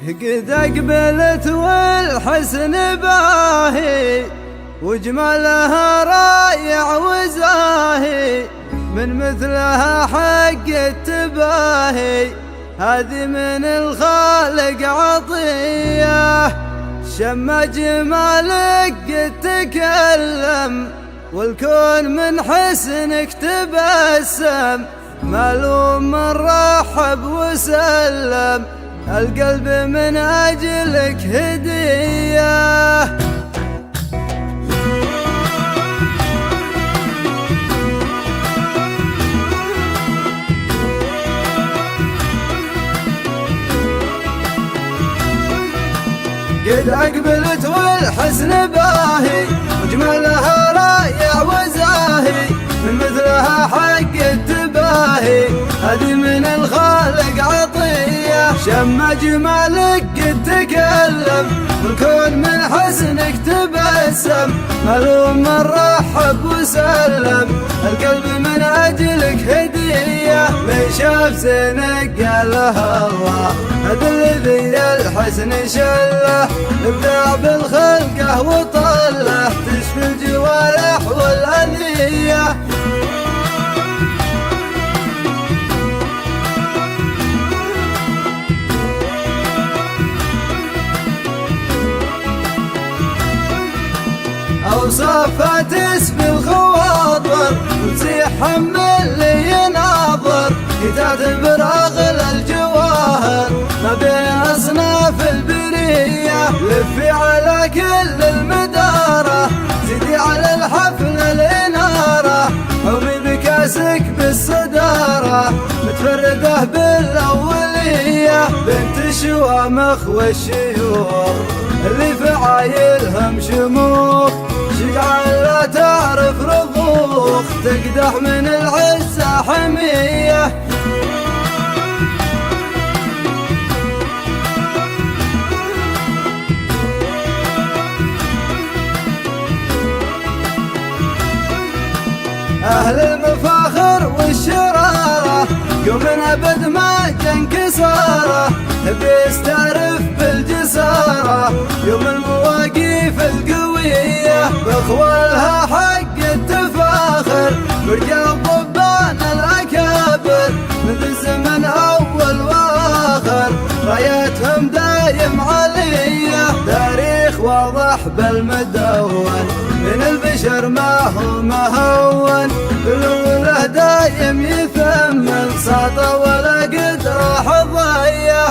قد أقبلت والحسن باهي وجمالها رايع وزاهي، من مثلها حق التباهي، هذه من الخالق عطية. شم جمالك قد تكلم والكون من حسنك تبسم، معلوم من رحب وسلم، القلب من أجلك هدية. قد أقبلت والحسن باهي وجمالها رايع وزاهي، من مثلها حق التباهي، هذه من الخالق عطية. شم جمالك قد تكلم والكون من حسنك تبسم، معلوم من رحب وسلم، القلب من أجلك هدية. من شاف زينك قال لها الله، هذا الذي الحسن شله، ابدع بالخلقه وطله، تشفي الجوارح والأذية. أوصافها تسبي الخواطر وتزيح هم اللي يناظر، هي تعتبر أغلى الجواهر ما بين أصناف البرية. لفي على كل المدارة، زيدي على الحفل الإنارة، حومي بكاسك بالصدارة، متفردة بالأولية. بنت الشوامخ والشيوخ اللي في عايلهم شموخ، شجعان لا تعرف رضوخ، تقدح من العزة حمية. أهل المفاخر والشرارة يوم أبد ما تنكساره، بيستعرف بالجسارة يوم المواقف القوية، بأخوالها حق التفاخر برجال ضبان الأكابر، من الزمن أول وآخر رايتهم دايم علية. تاريخ واضح بالمدون من البشر ما هو مهون، بالأولى دايم يثمن ساطة ولا قد راح ضيع.